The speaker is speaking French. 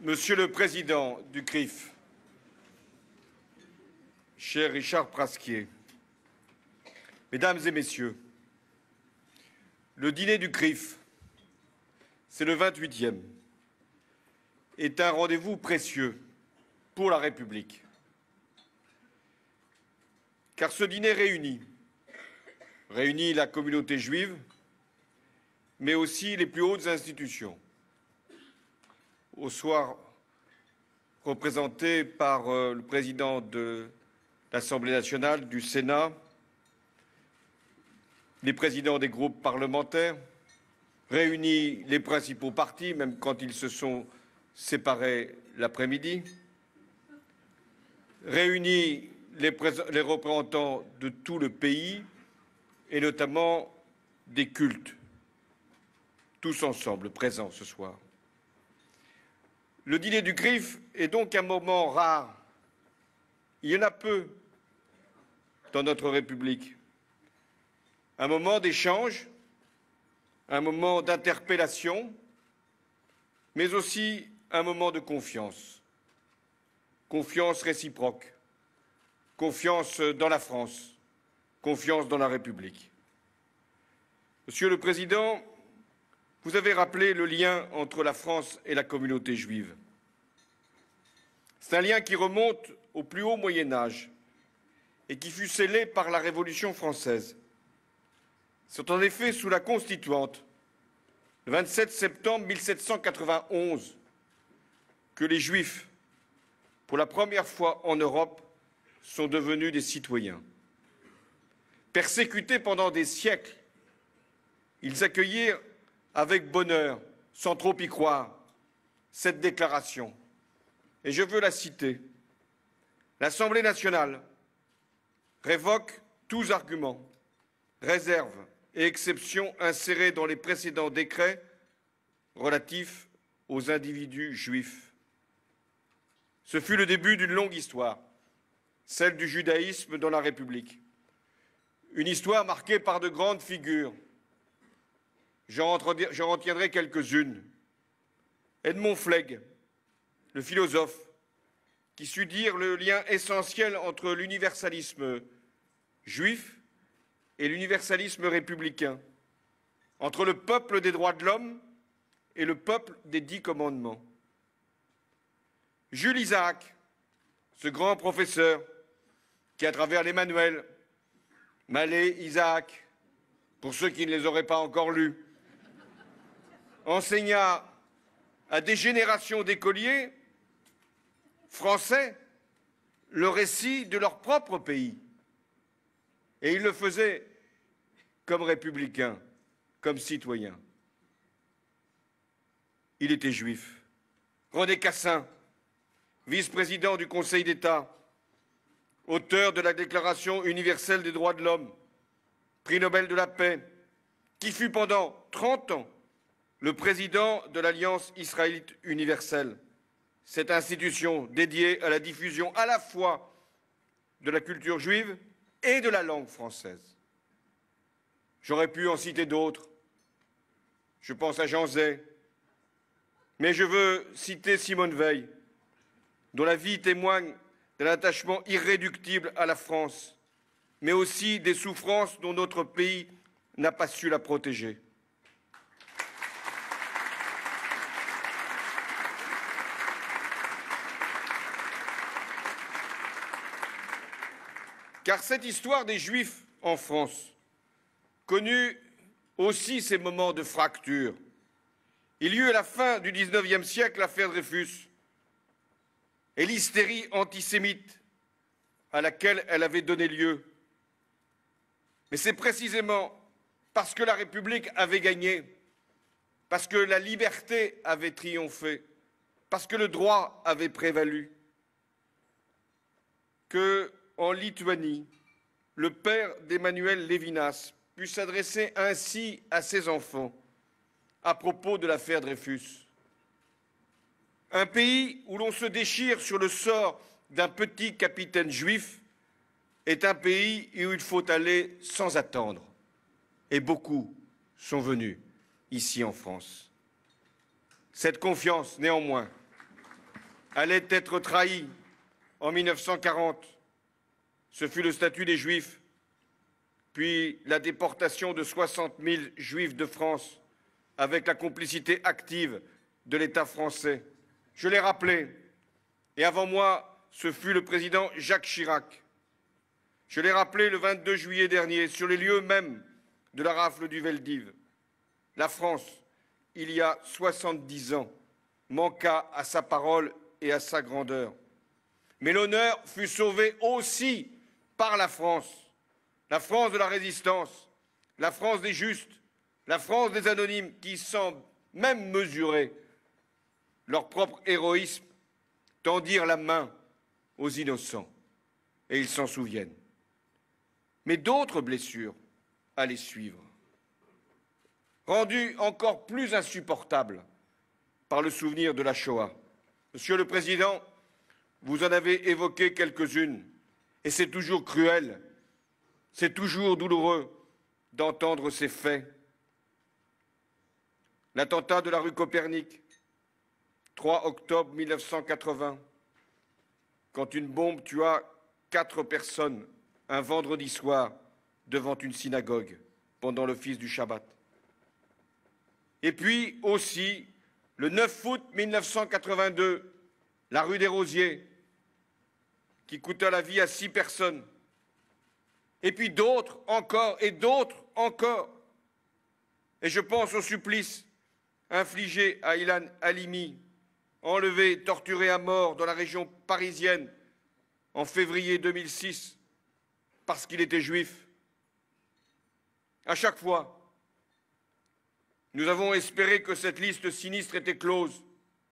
Monsieur le Président du CRIF, cher Richard Prasquier, Mesdames et Messieurs, le dîner du CRIF, c'est le 28e, est un rendez-vous précieux pour la République. Car ce dîner réunit la communauté juive, mais aussi les plus hautes institutions. Au soir, représenté par le président de l'Assemblée nationale, du Sénat, les présidents des groupes parlementaires, réunis les principaux partis, même quand ils se sont séparés l'après-midi, réunis les représentants de tout le pays et notamment des cultes, tous ensemble présents ce soir. Le dîner du CRIF est donc un moment rare. Il y en a peu dans notre République. Un moment d'échange, un moment d'interpellation, mais aussi un moment de confiance. Confiance réciproque, confiance dans la France, confiance dans la République. Monsieur le Président, vous avez rappelé le lien entre la France et la communauté juive. C'est un lien qui remonte au plus haut Moyen Âge et qui fut scellé par la Révolution française. C'est en effet sous la Constituante, le 27 septembre 1791, que les Juifs, pour la première fois en Europe, sont devenus des citoyens. Persécutés pendant des siècles, ils accueillirent avec bonheur, sans trop y croire, cette déclaration. Et je veux la citer. L'Assemblée nationale révoque tous arguments, réserves et exceptions insérés dans les précédents décrets relatifs aux individus juifs. Ce fut le début d'une longue histoire, celle du judaïsme dans la République. Une histoire marquée par de grandes figures. J'en retiendrai quelques-unes. Edmond Flegg, le philosophe, qui sut dire le lien essentiel entre l'universalisme juif et l'universalisme républicain, entre le peuple des droits de l'homme et le peuple des 10 commandements. Jules Isaac, ce grand professeur qui, à travers les manuels, Mallet, Isaac, pour ceux qui ne les auraient pas encore lus, enseigna à des générations d'écoliers français le récit de leur propre pays. Et il le faisait comme républicain, comme citoyen. Il était juif. René Cassin, vice-président du Conseil d'État, auteur de la Déclaration universelle des droits de l'homme, prix Nobel de la paix, qui fut pendant 30 ans le président de l'Alliance israélite universelle, cette institution dédiée à la diffusion à la fois de la culture juive et de la langue française. J'aurais pu en citer d'autres. Je pense à Jean Zay. Mais je veux citer Simone Veil, dont la vie témoigne d'un attachement irréductible à la France, mais aussi des souffrances dont notre pays n'a pas su la protéger. Car cette histoire des Juifs en France connut aussi ces moments de fracture. Il y eut à la fin du XIXe siècle l'affaire Dreyfus et l'hystérie antisémite à laquelle elle avait donné lieu. Mais c'est précisément parce que la République avait gagné, parce que la liberté avait triomphé, parce que le droit avait prévalu, que en Lituanie, le père d'Emmanuel Levinas put s'adresser ainsi à ses enfants à propos de l'affaire Dreyfus. Un pays où l'on se déchire sur le sort d'un petit capitaine juif est un pays où il faut aller sans attendre. Et beaucoup sont venus ici en France. Cette confiance, néanmoins, allait être trahi en 1940. Ce fut le statut des Juifs, puis la déportation de 60 000 Juifs de France avec la complicité active de l'État français. Je l'ai rappelé, et avant moi, ce fut le président Jacques Chirac. Je l'ai rappelé le 22 juillet dernier, sur les lieux mêmes de la rafle du Veldiv. La France, il y a 70 ans, manqua à sa parole et à sa grandeur. Mais l'honneur fut sauvé aussi par la France de la résistance, la France des justes, la France des anonymes qui, sans même mesurer leur propre héroïsme, tendirent la main aux innocents. Et ils s'en souviennent. Mais d'autres blessures allaient suivre, rendues encore plus insupportables par le souvenir de la Shoah. Monsieur le Président, vous en avez évoqué quelques-unes, et c'est toujours cruel, c'est toujours douloureux d'entendre ces faits. L'attentat de la rue Copernic, 3 octobre 1980, quand une bombe tua 4 personnes un vendredi soir devant une synagogue pendant l'office du Shabbat. Et puis aussi, le 9 août 1982, la rue des Rosiers, qui coûta la vie à 6 personnes. Et puis d'autres encore, et d'autres encore. Et je pense au supplice infligé à Ilan Halimi, enlevé, torturé à mort dans la région parisienne en février 2006, parce qu'il était juif. À chaque fois, nous avons espéré que cette liste sinistre était close.